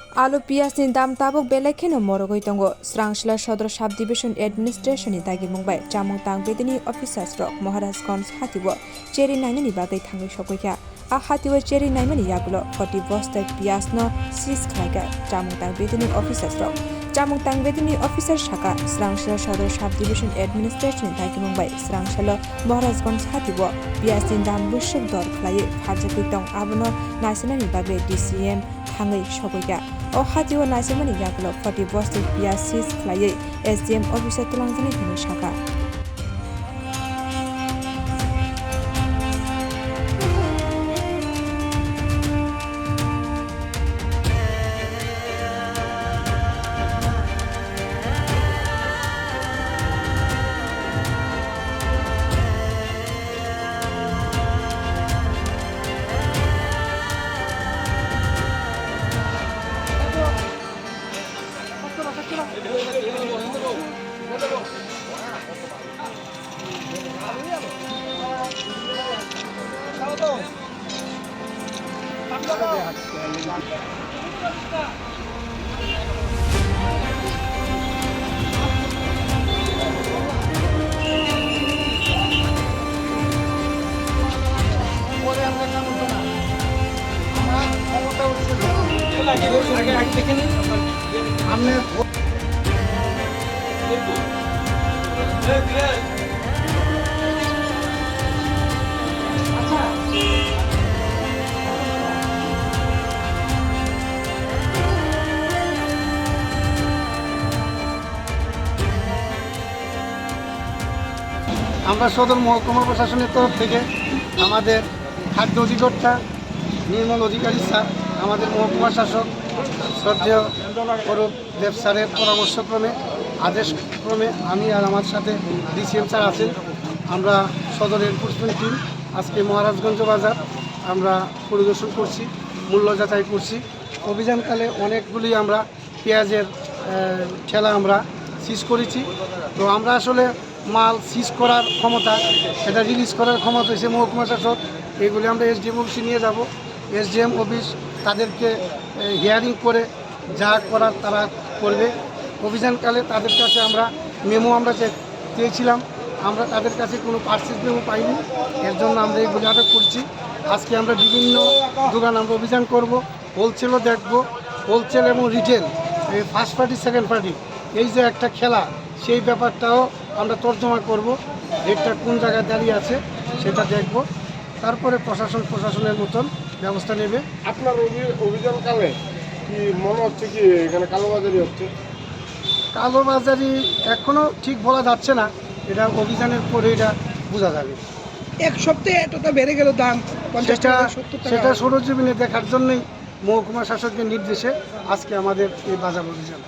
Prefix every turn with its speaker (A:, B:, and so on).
A: आलु पियासनि दाम ताबुक बेलेखेनो मरगै दङ स्रांसला सदर साब डिभिजन एडमिनिस्ट्रेशननि दागि मुंबाय जामुं तां बेदिनि अफिसार्स रक महाराजगंज हातिव चेरि नायनायनि बागै थाङै सगैया आ हातिव चेरि नायमानि यागुलो 40 बस्ता पियास न सिज खालायगा जामुं तां बेदिनि अफिसार्स रक जामुं तां बेदिनि अफिसार शाखा स्रांसला सदर साब डिभिजन एडमिनिस्ट्रेशननि दागि मुंबाय स्रांसला महाराजगंज हातिव पियासनि दाम बुसुक दर खालायै फारजोखै दं आबनो नायसनानि बागै DCM थाङै सगैया o Hatio naismani yagulo 40 bostik Piyas sis klayei SDM officer tulangjani thani shaka
B: আমরা সদর মহকুমা প্রশাসনের তরফ থেকে আমাদের খাদ্য অধিকর্তা নির্মল অধিকারী স্যার আমাদের মহকুমা শাসক শ্রদ্ধেয় অরূপ দেব স্যারের পরামর্শক্রমে আদেশক্রমে আমি আর আমার সাথে DCM স্যার আছেন আমরা সদর এনফোর্সমেন্ট টিম আজকে মহারাজগঞ্জ বাজার আমরা পরিদর্শন করছি মূল্য যাচাই করছি অভিযানকালে অনেকগুলি আমরা পেঁয়াজের ঠেলা আমরা সিজ করেছি তো আমরা আসলে মাল সিজ করার ক্ষমতা সেটা রিলিজ করার ক্ষমতা হয়েছে মহকুমা শাসক এগুলি আমরা SDM অফিসে নিয়ে যাব SDM অফিস তাদেরকে হিয়ারিং করে যা করার তারা করবে অভিযানকালে তাদের কাছে আমরা মেমো আমরা চেয়েছিলাম আমরা তাদের কাছে কোনো পার্সেস মেমো পাইনি এর জন্য আমরা এইগুলি আটক করছি আজকে আমরা বিভিন্ন দোকান আমরা অভিযান করব হোলসেলও দেখব হোলসেল এবং রিটেল এই ফার্স্ট পার্টি সেকেন্ড পার্টি এই যে একটা খেলা সেই ব্যাপারটাও আমরা তর্জমা করব রেটটা কোন জায়গায় দাঁড়িয়ে আছে সেটা দেখব তারপরে প্রশাসনের মতন ব্যবস্থা নেবে
C: আপনার অভিযানকালে কি মনে হচ্ছে কি এখানে কালোবাজারি হচ্ছে
B: কালোবাজারি এখনও ঠিক বলা যাচ্ছে না এটা অভিযানের পরে এটা বোঝা যাবে
D: এক সপ্তাহে এতটা বেড়ে গেল দাম
B: সেটা সরজমিনে দেখার জন্যই মহকুমা শাসকের নির্দেশে আজকে আমাদের এই বাজার অভিযান